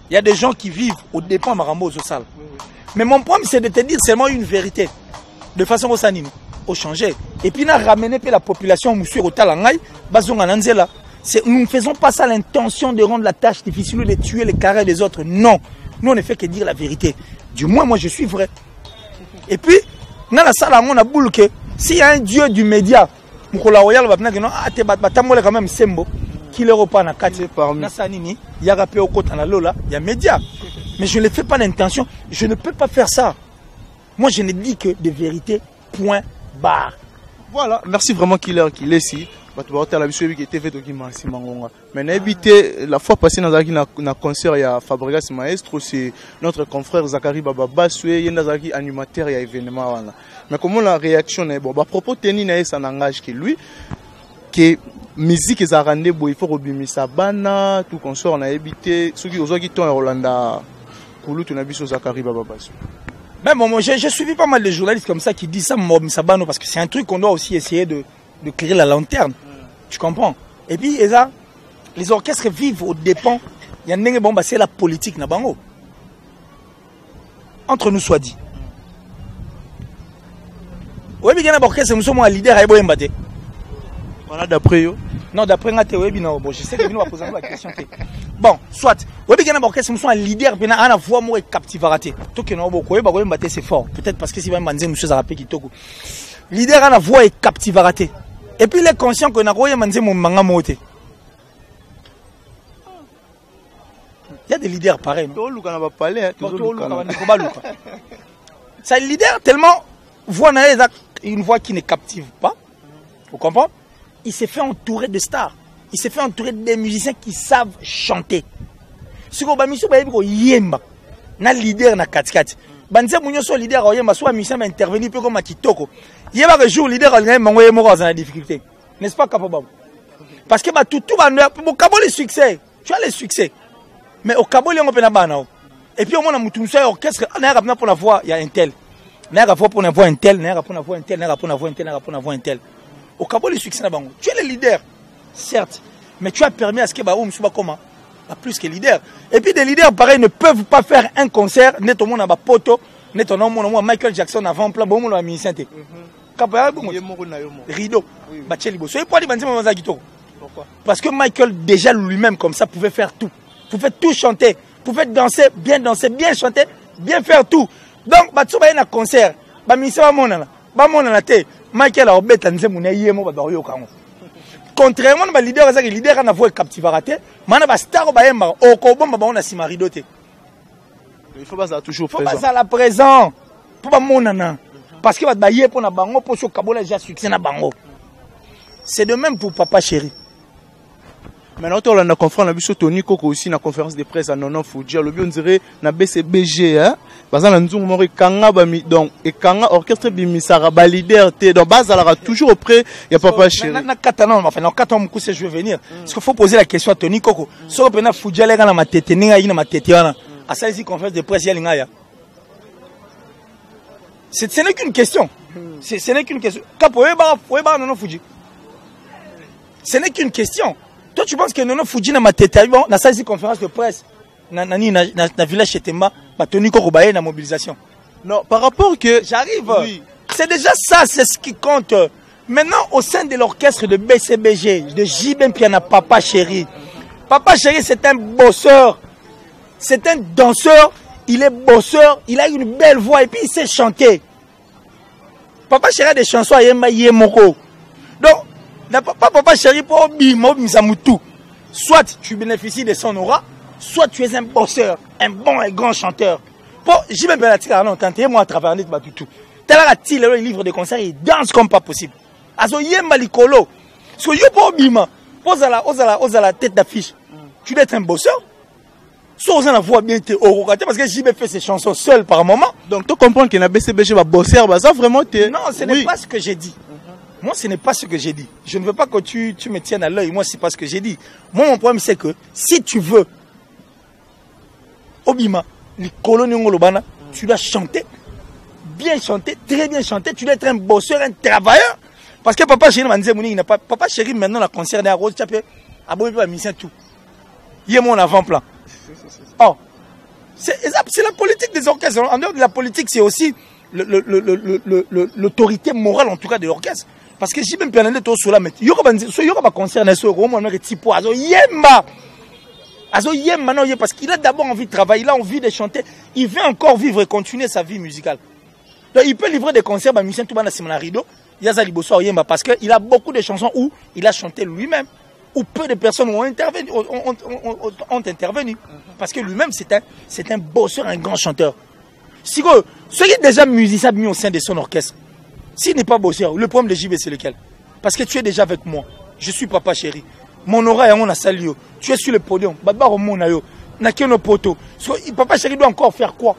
Il y a des gens qui vivent au dépens Marambo au Sal. Mais mon problème, c'est de te dire seulement une vérité. De façon au sanine, au changer. Et puis, on a ramené la population monsieur au Talangay, nous ne faisons pas ça l'intention de rendre la tâche difficile, de tuer les carrés des autres. Non. Nous, on ne fait que dire la vérité. Du moins, moi, je suis vrai. Et puis, dans la salle, on a boule que s'il y a un dieu du média, il y a quand même Sembo, qui le repas na kati na sanini, il y a rappé au côté na lola, il y a média. Mais je ne fais pas l'intention, je ne peux pas faire ça. Moi je ne dis que des vérités, point barre. Voilà, merci vraiment Killer qui est ici. Mais n'habitez la fois passée dans un concert il y a Fabregas Maestro, c'est notre confrère Zachary Baba Soué, il y a un animateur il y a événement. Mais comment la réaction est bon, à propos de Tenina et son langage que lui, que musique est arrangée, il faut rebimisa bana, tout consort on a habité, ceux qui ont quitté Rolanda, Koulou, tu n'as vu sur Zachary Baba Soué. Mais bon, j'ai suivi pas mal de journalistes comme ça qui disent ça, Sabano, parce que c'est un truc qu'on doit aussi essayer de clairer la lanterne. Tu comprends? Et puis, les orchestres vivent aux dépens. Il y a une bon, c'est la politique. Entre nous soit dit. Oui, mais il y a un orchestre, nous sommes un leader à Eboembate. Voilà, d'après eux. Non, d'après moi, bon, je sais que nous allons poser la question. Bon, soit. Oui, mais il y a un orchestre, nous sommes un leader, mais à la fois, moi, captivaraté. Tout que nous avons beaucoup, c'est fort. Peut-être parce que si vous avez un monsieur Zarapé qui toque. Leader à la voix est captivaraté. Et puis il est conscient qu'on a rien mangé mon manga moté. Il y a des leaders pareils. C'est un leader tellement voix une voix qui ne captive pas. Vous comprenez? Il s'est fait entourer de stars. Il s'est fait entourer des musiciens qui savent chanter. Si vous avez yemba, na leader na katikati. Banze munyo so leader oyemba so musicien va intervenir peu comme Kitoko. Il y a un jour leader dans la difficulté. N'est-ce pas capable? Parce que tout va au Cabo le succès. Tu as le succès. Mais au Cabo il y a un bana. Et puis au moins on a un orchestre, on a pour la voix, il y a un tel. On a pour la voix un tel, on a pour la voix un tel, on a pour la voix un tel, on a pour la voix un tel. Au Cabo le succès là-bas. Tu es le leader. Certes, mais tu as permis à ce que Baoum soit comment? Plus que leader. Et puis des leaders pareils ne peuvent pas faire un concert net au monde à poto, net au nom Michael Jackson avant plan bon la musicien. Rideau. Pourquoi? Parce que Michael déjà lui-même comme ça pouvait faire tout. Pouvait tout chanter, pouvait danser, bien chanter, bien faire tout. Donc batso ba na concert, ba musicien ba mona te Michael a obeta nzemuna yemo ba bario kango. Contrairement à leader, les leaders ont voix captivaraté, mais on a star bayemba au kobomba ba on a simaridoté. Il faut pas toujours présent. Il faut pas la présent. Pour pas monana. Parce que va yé pour na bango pour ce kabola déjà succès na bango. C'est de même pour Papa Chéri. Maintenant on a conférence na biso Tony Koko aussi na conférence de presse à Nonon Fouji, le on dirait na BCBG hein. Parce que nous avons kanga bami donc et kanga orchestre bimisara ba leader té donc base à toujours auprès il y a Papa Chéri. Na katana enfin na katana mkou je vais venir. Parce qu'il faut poser la question à Tony Koko. So pena Fouji ala na matete ninga ina matete wana. À ça ici conférence de presse ya lingaya. Ce n'est qu'une question. Ce n'est qu'une question. Nonon Fouji. Ce n'est qu'une question. Toi tu penses que Nonon Fouji na matete bon na ça ici conférence de presse. Na village chez Temba, Tony Koko baye na mobilisation. Non, par rapport que j'arrive. Oui. C'est déjà ça, c'est ce qui compte. Maintenant au sein de l'orchestre de BCBG, de JB Piana Papa Chéri. Papa Chéri c'est un bosseur. C'est un danseur, il est bosseur, il a une belle voix et puis il sait chanter. Papa Chéri a des chansons à Yemba Yemoko. Donc, Papa Chéri pour Bimo Misamutu. Soit tu bénéficies de son aura, soit tu es un bosseur, un bon et grand chanteur. Pour Jimé Bellatica, non, moi à travers les Batutu. Tel a-t-il le livre de concert, il danse comme pas possible. Azo Yemba Likolo. So yo pour Bima, pose à la tête d'affiche. Tu dois être un bosseur. Soit on la voix bien parce que JB fait ses chansons seul par moment. Donc tu comprends qu'il y a un BCBG va bosser, ça vraiment t'es. Non, ce n'est pas ce que j'ai dit. Moi, ce n'est pas ce que j'ai dit. Je ne veux pas que tu me tiennes à l'œil. Moi, c'est pas ce que j'ai dit. Moi, mon problème, c'est que si tu veux, Obima, les colonies ngolobana, tu dois chanter, bien chanter, très bien chanter. Tu dois être un bosseur, un travailleur. Parce que Papa Chéri, il n'a pas. Papa Chéri, maintenant, la concert à Rose Chapé, a beau un mission tout. Il est mon avant-plan. Oh, C'est la politique des orchestres. En dehors de la politique, c'est aussi l'autorité morale, en tout cas, de l'orchestre. Parce que si même Pernande tout cela, mais il y aura pas concert, il y aura un type azo yemba. Azo yemba non, parce qu'il a d'abord envie de travailler, il a envie de chanter, il veut encore vivre et continuer sa vie musicale. Donc il peut livrer des concerts à musicien tout bas dans Simona Rido, Yaza Liboso yemba parce qu'il a beaucoup de chansons où il a chanté lui-même, où peu de personnes ont intervenu, ont intervenu. Parce que lui-même c'est un bosseur, un grand chanteur. Si ceux qui sont déjà musiciens mis au sein de son orchestre, s'il n'est pas bosseur, le problème de JB c'est lequel? Parce que tu es déjà avec moi. Je suis Papa Chéri. Mon aura est on a salio. Tu es sur le podium. Badbar au monde ayo. N'a qu'un poteau. Papa Chéri doit encore faire quoi?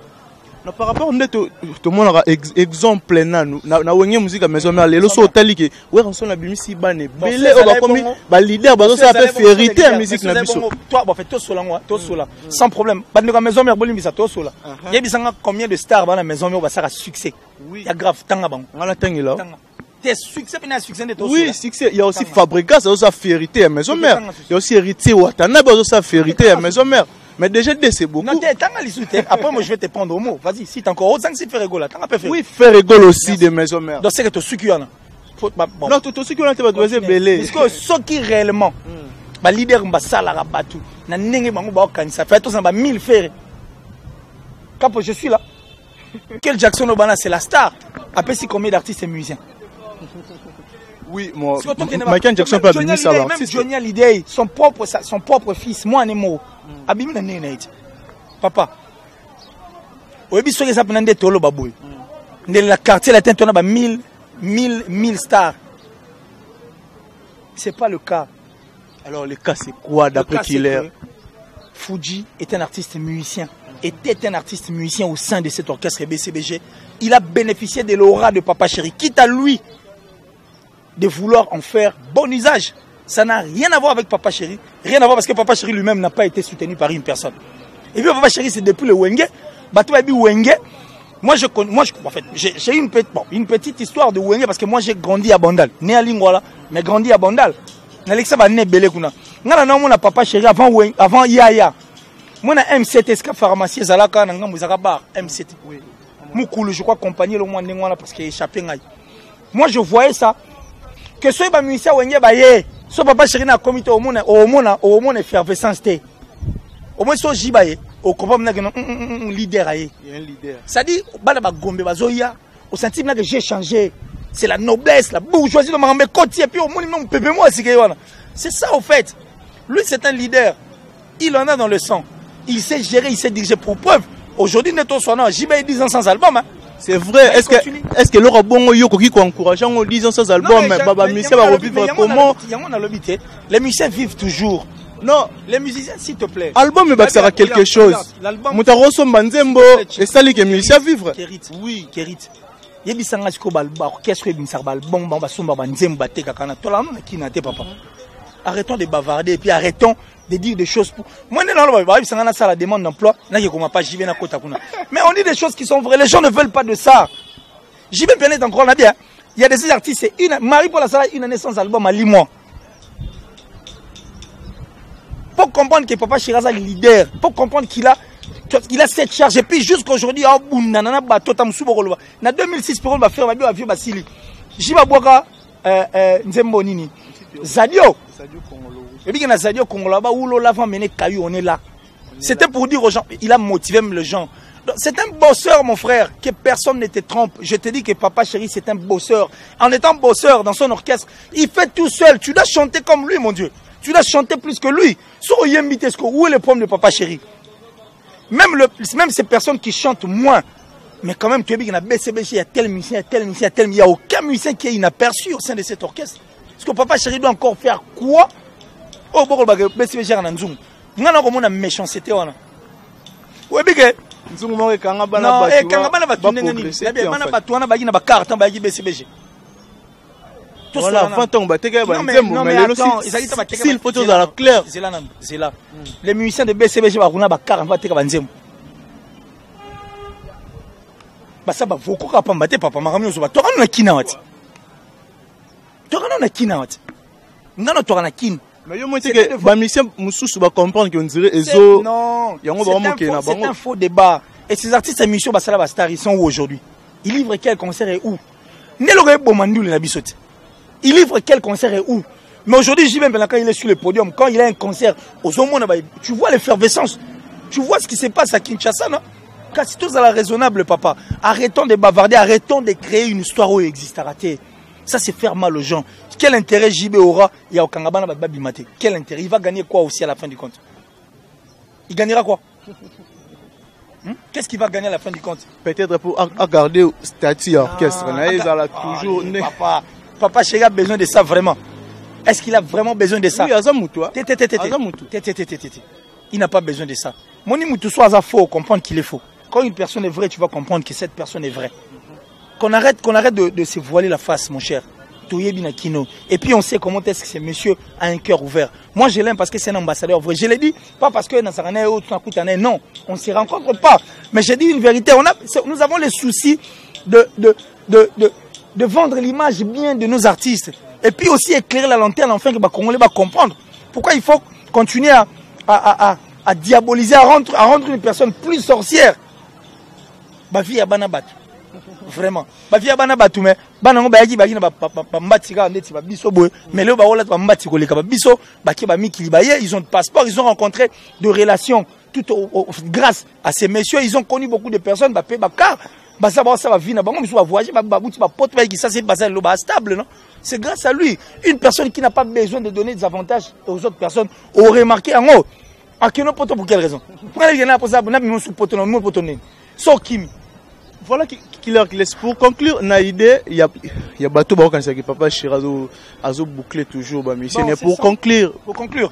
Non, par rapport à tout le monde aura exemple na wenge musique à maison mais les so tali que ouais on la bimisi bane belé on va comme ba leader ba ça fait vérité à musique na biso toi ba fait tout sola moi tout sola sans problème ba na maison mère bolim bisa tout sola yebisanga combien de stars ba na maison mère ba ça a succès il y a grave tanga bango ngala tangi là tes succès bien succès de tout oui succès il y a aussi Fabrica ça a vérité à maison mère il y a aussi héritier Watana ba ça vérité à maison mère. Mais déjà, c'est beaucoup. Non, après, moi, je vais te prendre au mot. Vas-y, si t'as encore autre chose, faire rigolo. Oui, faire rigolo aussi des maisons mères. Donc, c'est que tu as su qu'il y en a. Non, tu as su qu'il y en a, tu vas doser belé. Parce que ceux qui réellement, les leaders, ils sont là, ils ça fait 1000 frères. Quand je suis là, Michael Jackson Obama, c'est la star. Après, c'est combien d'artistes et musiciens? Oui, moi, Michael Jackson peut venir ça. Même Johnny Hallyday, son propre fils, moi, Nemo. Abimi na nene iti papa oyebi soki ça pendant des tolo baboy ndele la quartier la tente on a 1000 stars, c'est pas le cas. Alors le cas c'est quoi d'après qu'il est? Fuji est un artiste musicien, était un artiste musicien au sein de cet orchestre BCBG. Il a bénéficié de l'aura de Papa Chéri, quitte à lui de vouloir en faire bon usage. Ça n'a rien à voir avec Papa Chéri. Rien à voir parce que Papa Chéri lui-même n'a pas été soutenu par une personne. Et puis Papa Chéri, c'est depuis le Wenge. Batou Abi Wenge. Moi, en fait, j'ai une petite histoire de Wenge parce que moi, j'ai grandi à Bandal. Né à Lingwala, mais grandi à Bandal. N'Alexa va né belé kuna. N'ala non mon Papa Chéri avant Yaya. Moi, na M7 Esca pharmacie Zalaka, n'anga Mouzaka bar M7. Moukoulou, je crois compagnie le moins Ningwala parce qu'il a échappé. Moi, je voyais ça. Que ce soit musicien Wenge Baye. So Papa Chéri na comité au monde effervescence té. Au moins so jibaye au comprend na que leader aye. Il y a un leader. Ça dit bala ba gombe bazoya au sentiment que j'ai changé. C'est la noblesse, la bourgeoisie de Marambe Koti et puis au monde non pépé moi c'est ça au fait. Lui c'est un leader. Il en a dans le sang. Il sait gérer, il sait diriger pour preuve. Aujourd'hui neto sona jibaye 10 ans sans album hein. C'est vrai. Est-ce que l'aura bon yo qui encourage en 10 ans sans album mais baba musicien va revivre comment? Les musiciens vivent toujours. Non, les musiciens s'il te plaît. Album mais ça sera quelque chose. Mutaroso Manzembo et ça les musiciens vivre. Oui, Kerit. Yebisanga siko balba orchestre binsar balbon ba somba banzembo bateka kana tola na kinate papa. Arrêtons de bavarder et puis arrêtons de dire des choses pour moi ça la demande d'emploi n'a que pas j'y vais na kota kuna. Mais on dit des choses qui sont vraies, les gens ne veulent pas de ça. J'y vais bien être encore là bien. Il y a des artistes c'est Marie pour la salle une année sans album à 10 mois. Pour comprendre que Papa Chéri est le leader, pour comprendre qu'il a cette charge et puis jusqu'aujourd'hui en bunana bateau tamsubo kolba. Na 2006 pour va faire ma bio basili. J'y va boire Nzembo nini. Zadio Congolo. Et puis, il y a Zadio Congolo là-bas où l'avant mené Caillou, on est là. C'était pour dire aux gens, il a motivé même les gens. C'est un bosseur, mon frère, que personne ne te trompe. Je te dis que Papa Chéri, c'est un bosseur. En étant bosseur dans son orchestre, il fait tout seul. Tu dois chanter comme lui, mon Dieu. Tu dois chanter plus que lui. Où est le problème de Papa Chéri? Même ces personnes qui chantent moins. Mais quand même, tu es bien, il y a BCBG, il y a tel musicien, il n'y a aucun musicien qui est inaperçu au sein de cet orchestre. Est-ce que Papa Chéri doit encore faire quoi? Oh, bon, BCBG en Nzoum. Il y a une méchanceté. Oui, bien. Non, Kangabana va carte BCBG. Voilà, fantôme, s'il faut tout à la claire. C'est là. Les musiciens de BCBG vont avoir 40 banzem. Ça va beaucoup de papa maramio so ba to kana kina wati. To kana na kina wati. Ngano to kana kin. Mais yo moi que ba mission mususu ba comprendre qu'on dirait ezo. Non. C'est un faux débat. Et ces artistes émission basala ba star ils sont où aujourd'hui? Ils livrent quel concert et où? Nelore Bomandou le Nabisote. Il livre quel concert et où? Mais aujourd'hui, j'y vais quand il est sur le podium, quand il a un concert, tu vois l'effervescence. Tu vois ce qui se passe à Kinshasa, non? Car c'est tout à la raisonnable, papa. Arrêtons de bavarder, arrêtons de créer une histoire où il existe. Arrêtez. Ça, c'est faire mal aux gens. Quel intérêt JB aura? Il y a Okangabana Babimate. Quel intérêt? Il va gagner quoi aussi à la fin du compte? Il gagnera quoi? Qu'est-ce qu'il va gagner à la fin du compte? Peut-être pour garder le statut orchestre. Toujours. Papa Chega a besoin de ça vraiment. Est-ce qu'il a vraiment besoin de ça? Oui, Azamoutou. Il n'a pas besoin de ça. Moni Moutou soit faux, comprendre qu'il est faux. Quand une personne est vraie, tu vas comprendre que cette personne est vraie. Qu'on arrête de se voiler la face, mon cher. Et puis on sait comment est-ce que ce monsieur a un cœur ouvert. Moi je l'aime parce que c'est un ambassadeur vrai. Je l'ai dit, pas parce que Nassarané ou Tunakutane, non, on ne se rencontre pas. Mais j'ai dit une vérité, nous avons les soucis de vendre l'image bien de nos artistes. Et puis aussi éclairer la lanterne afin que les Congolais va comprendre. Pourquoi il faut continuer à diaboliser, à rendre une personne plus sorcière. Ma vie à Banabat. Vraiment. Ma vie à Banabat, mais Banango Bayagi Bagina Batika, mais le Baola Batiko, les Kababiso, Bakiba Mikilibaye, ils ont de passeport, ils ont rencontré de relations. Grâce à ces messieurs, ils ont connu beaucoup de personnes, ça va venir, ça va voyager, ça c'est stable, non? C'est grâce à lui. Une personne qui n'a pas besoin de donner des avantages aux autres personnes aurait marqué en haut. Pour quelle raison? Voilà qui leur laisse. Pour conclure, Naïdé, il y a bateau qui papa Chirazo Azo bouclé toujours. Mais pour conclure,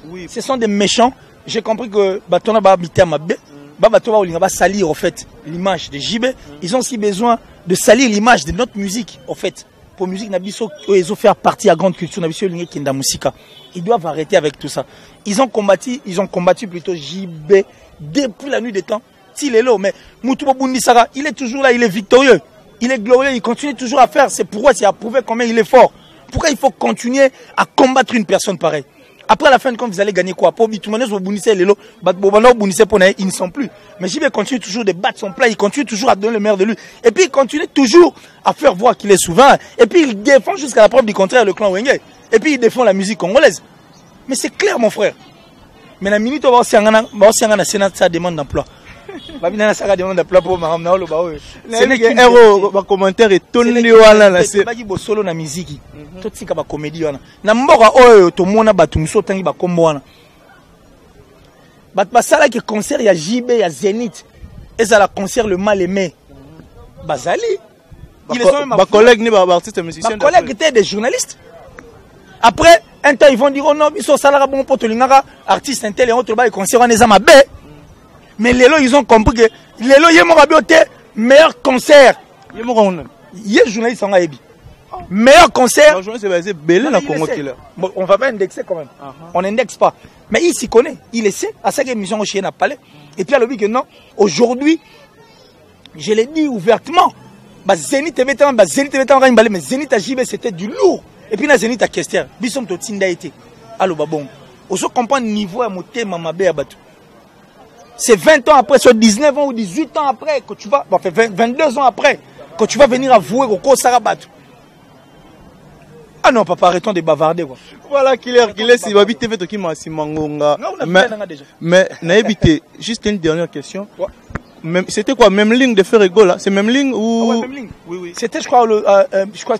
oui. Ce sont des méchants. J'ai compris que Batona va habiter à Mabé. Babato va salir en fait l'image de JB. Ils ont aussi besoin de salir l'image de notre musique en fait. Pour musique Nabiso, ils ont fait partie à grande culture Nabiso Kenda Musika. Ils doivent arrêter avec tout ça. Ils ont combattu plutôt JB depuis la nuit des temps. S'il est là, mais Moutouba Bundisara, il est toujours là, il est victorieux, il est glorieux, il continue toujours à faire. C'est pourquoi c'est à prouver combien il est fort. Pourquoi il faut continuer à combattre une personne pareille? Après la fin de compte, vous allez gagner quoi? Pour Bitumanes, vous bounissez les lots, ils ne sont plus. Mais JB continue toujours de battre son plat, il continue toujours à donner le meilleur de lui. Et puis il continue toujours à faire voir qu'il est souverain. Et puis il défend jusqu'à la preuve du contraire le clan Wenge. Et puis il défend la musique congolaise. Mais c'est clair, mon frère. Mais la minute où ça demande d'emploi. C'est un héros, commentaire et tout le solo na musique. Tout ce qui est comédie. Na mboka oyo to mona batu muso tangi ba kombo wana. Bat basala ki concert ya JB ya Zénith. Et ça la concert le mal aimé. Bazali. Ba collègue ni ba artiste musicien. Ba collègue étaient des journalistes. Après un temps ils vont dire oh non, ils sont salara bon poto lingaka artiste intel et autre ba concert wana ezama bé. Mais les lots, ils ont compris que les lots, ils ont meilleur concert. Ils journaliste en Haïti. Meilleur concert. On va pas indexer quand même. On n'indexe pas. Mais il s'y connaît. Il le sait. À cette émission au Chien à Palais. Et puis, il a dit que non. Aujourd'hui, je l'ai dit ouvertement. Zénith TV, mais Zénith à JB, c'était du lourd. Et puis, Zénith à Kester. Bissom Totinda été. Allô, babon. On se comprend le niveau à monter, Mamabé à Batou. C'est 20 ans après, soit 19 ans ou 18 ans après, que tu vas, 22 ans après, que tu vas venir avouer au Kosarabat. Ah non, papa, arrêtons de bavarder, quoi. Voilà, qu'il est, si Babi TV, qui m'a si mangonga. Mais, Naïbité, juste une dernière question. C'était quoi, même ligne de Ferrego, là? C'est même ligne ou? Ah ouais, même ligne. Oui, oui. C'était, je crois,